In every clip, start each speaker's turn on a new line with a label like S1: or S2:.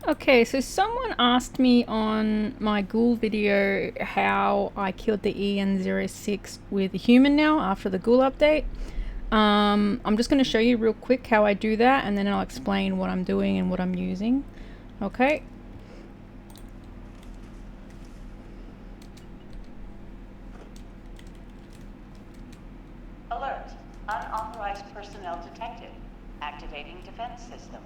S1: Okay, so someone asked me on my ghoul video how I killed the EN06 with a human now after the ghoul update. I'm just going to show you real quick how I do that, and then I'll explain what I'm doing and what I'm using. Okay.
S2: Alert. Unauthorized personnel detected. Activating defense systems.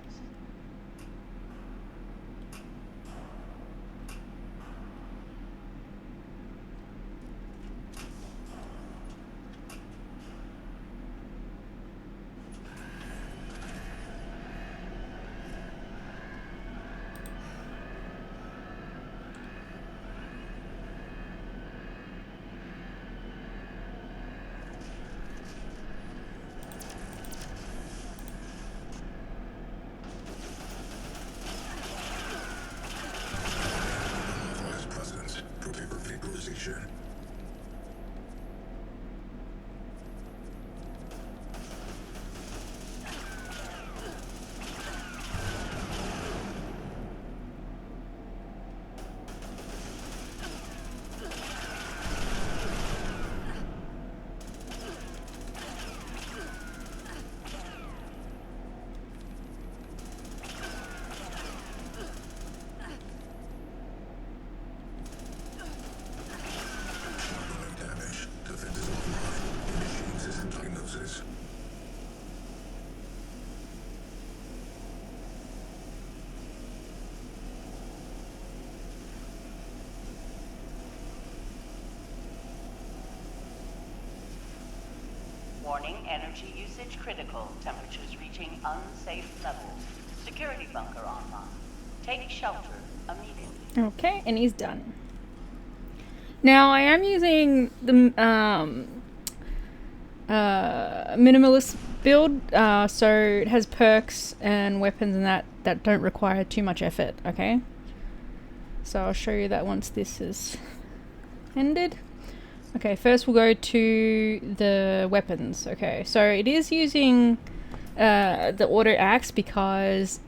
S2: Warning, energy usage critical. Temperatures reaching unsafe levels. Security bunker online. Take shelter immediately.
S1: Okay, and he's done. Now I am using the minimalist build, so it has perks and weapons and that don't require too much effort. Okay, so I'll show you that once this is ended. Okay, first we'll go to the weapons. Okay, so it is using the auto axe because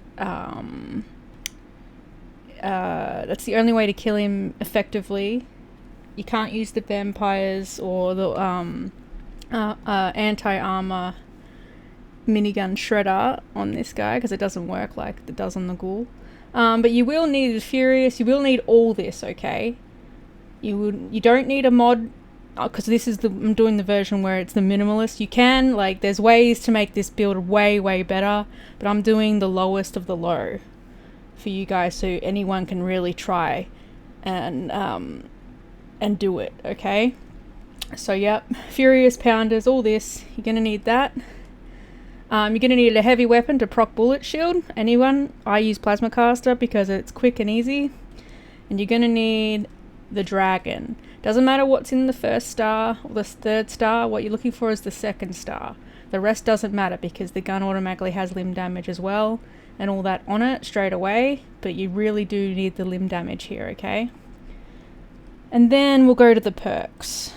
S1: that's the only way to kill him effectively. You can't use the vampires or the anti-armor minigun shredder on this guy because it doesn't work like it does on the ghoul. But you will need the Furious. You will need all this. Okay, you don't need a mod because this is I'm doing the version where it's the minimalist. You can there's ways to make this build way better, but I'm doing the lowest of the low for you guys so anyone can really try and do it. Okay, so yep, Furious Pounders, all this, you're gonna need that. You're gonna need a heavy weapon to proc bullet shield. Anyone? I use plasma caster because it's quick and easy. And you're gonna need the dragon. Doesn't matter what's in the first star or the third star, what you're looking for is the second star. The rest doesn't matter because the gun automatically has limb damage as well and all that on it straight away, but you really do need the limb damage here, okay? And then we'll go to the perks.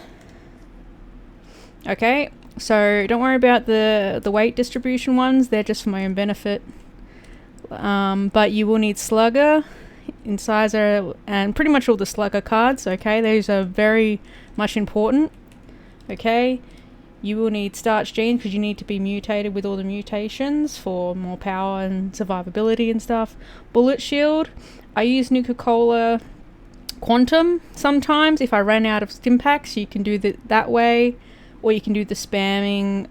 S1: Okay, so don't worry about the weight distribution ones, they're just for my own benefit. But you will need Slugger, Incisor, and pretty much all the Slugger cards, okay? Those are very much important, okay? You will need Starch Gene because you need to be mutated with all the mutations for more power and survivability and stuff. Bullet Shield, I use Nuka-Cola Quantum sometimes if I ran out of stim packs. You can do that way, or you can do the spamming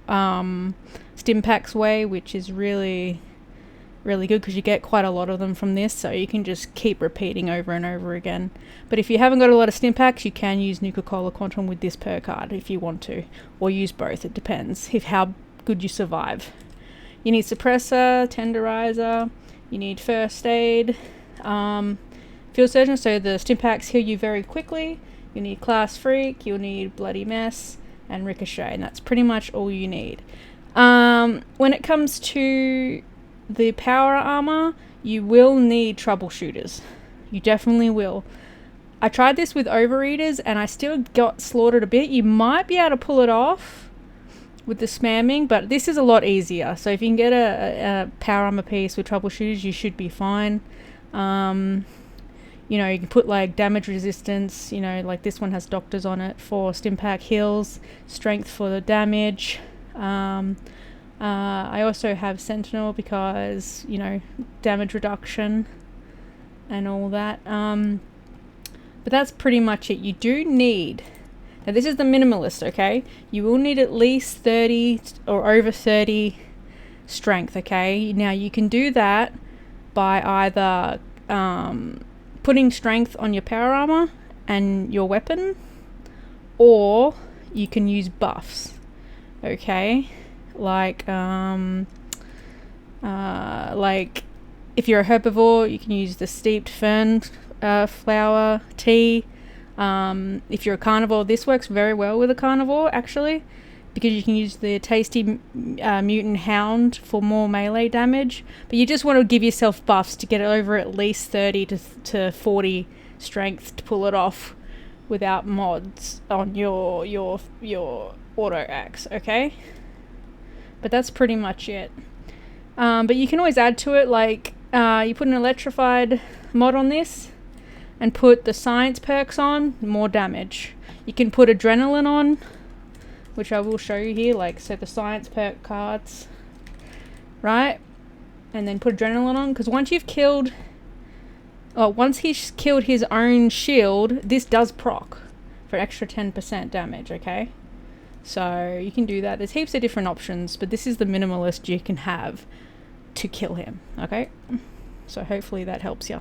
S1: stim packs way, which is really good because you get quite a lot of them from this, so you can just keep repeating over and over again. But if you haven't got a lot of stim packs, you can use Nuka-Cola Quantum with this perk card if you want to, or use both. It depends how good you survive. You need Suppressor, Tenderizer, you need First Aid, Field Surgeon, so the stim packs heal you very quickly. You need Class Freak, you'll need Bloody Mess, and Ricochet, and that's pretty much all you need. When it comes to the power armor, you will need troubleshooters. You definitely will. I tried this with overeaters and I still got slaughtered a bit. You might be able to pull it off with the spamming, but this is a lot easier. So if you can get a power armor piece with troubleshooters, you should be fine. You know, you can put like damage resistance, you know, like this one has doctors on it for stimpak heals, strength for the damage. I also have sentinel because, you know, damage reduction and all that. But that's pretty much it. You do need, now this is the minimalist, okay? You will need at least 30 or over 30 strength, okay? Now you can do that by either putting strength on your power armor and your weapon, or you can use buffs, okay? Like if you're a herbivore, you can use the steeped fern flower tea. If you're a carnivore, this works very well with a carnivore actually, because you can use the tasty mutant hound for more melee damage. But you just want to give yourself buffs to get over at least 30 to 40 strength to pull it off without mods on your auto axe, okay? But that's pretty much it. But you can always add to it, like you put an electrified mod on this and put the science perks on, more damage. You can put adrenaline on, which I will show you here, like so the science perk cards, right? And then put adrenaline on, because once he's killed his own shield, this does proc for an extra 10% damage, okay? So you can do that. There's heaps of different options, but this is the minimalist you can have to kill him, okay? So hopefully that helps you.